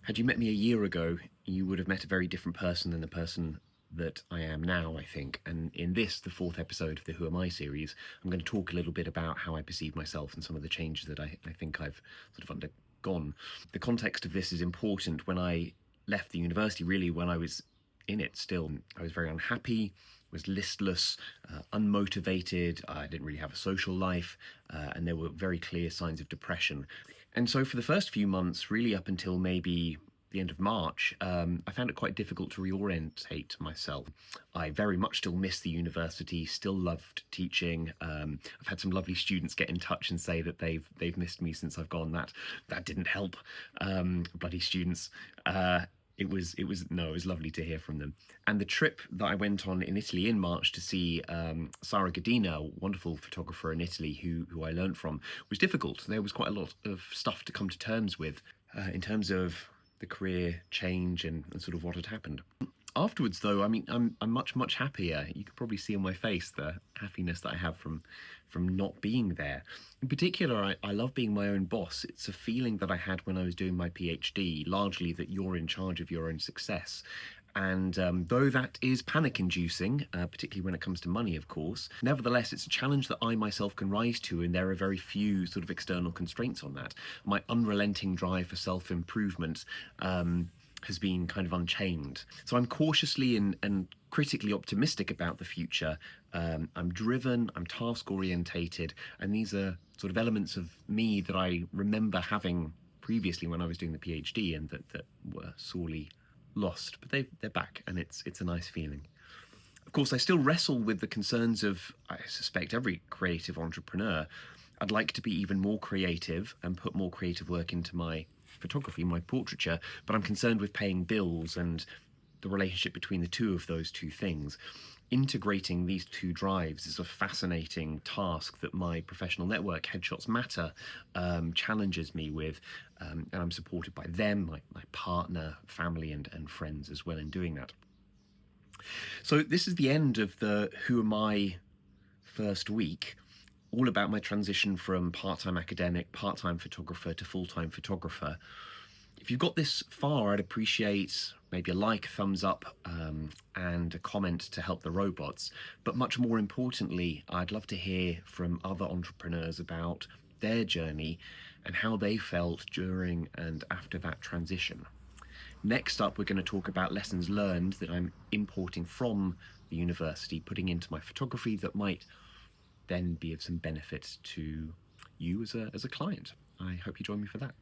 Had you met me a year ago, you would have met a very different person than the person that I am now, I think. And in this, the fourth episode of the Who Am I series, I'm going to talk a little bit about how I perceive myself and some of the changes that I think I've sort of undergone. The context of this is important. When I left the university, really, when I was in it still, I was very unhappy, was listless, unmotivated. I didn't really have a social life, and there were very clear signs of depression. And so, for the first few months, really up until maybe the end of March, I found it quite difficult to reorientate myself. I very much still miss the university, still loved teaching. I've had some lovely students get in touch and say that they've missed me since I've gone. That didn't help. Bloody students. It was lovely to hear from them. And the trip that I went on in Italy in March to see Sara Godina, a wonderful photographer in Italy who I learned from, was difficult. There was quite a lot of stuff to come to terms with in terms of the career change and sort of what had happened. Afterwards, though, I mean, I'm much happier. You can probably see on my face the happiness that I have from not being there. In particular, I love being my own boss. It's a feeling that I had when I was doing my PhD, largely that you're in charge of your own success. And though that is panic inducing, particularly when it comes to money, of course, nevertheless, it's a challenge that I myself can rise to, and there are very few sort of external constraints on that. My unrelenting drive for self improvement has been kind of unchained. So I'm cautiously and critically optimistic about the future. I'm driven, I'm task orientated, and these are sort of elements of me that I remember having previously when I was doing the PhD and that were sorely lost. But they're back, and it's a nice feeling. Of course, I still wrestle with the concerns of, I suspect, every creative entrepreneur. I'd like to be even more creative and put more creative work into my photography, my portraiture, but I'm concerned with paying bills and the relationship between the two of those two things. Integrating these two drives is a fascinating task that my professional network, Headshots Matter, challenges me with, and I'm supported by them, my partner, family, and friends as well in doing that. So this is the end of the Who Am I first week, all about my transition from part-time academic, part-time photographer to full-time photographer. If you've got this far, I'd appreciate maybe a like, thumbs up, and a comment to help the robots. But much more importantly, I'd love to hear from other entrepreneurs about their journey and how they felt during and after that transition. Next up, we're going to talk about lessons learned that I'm importing from the university, putting into my photography that might then be of some benefit to you as a client. I hope you join me for that.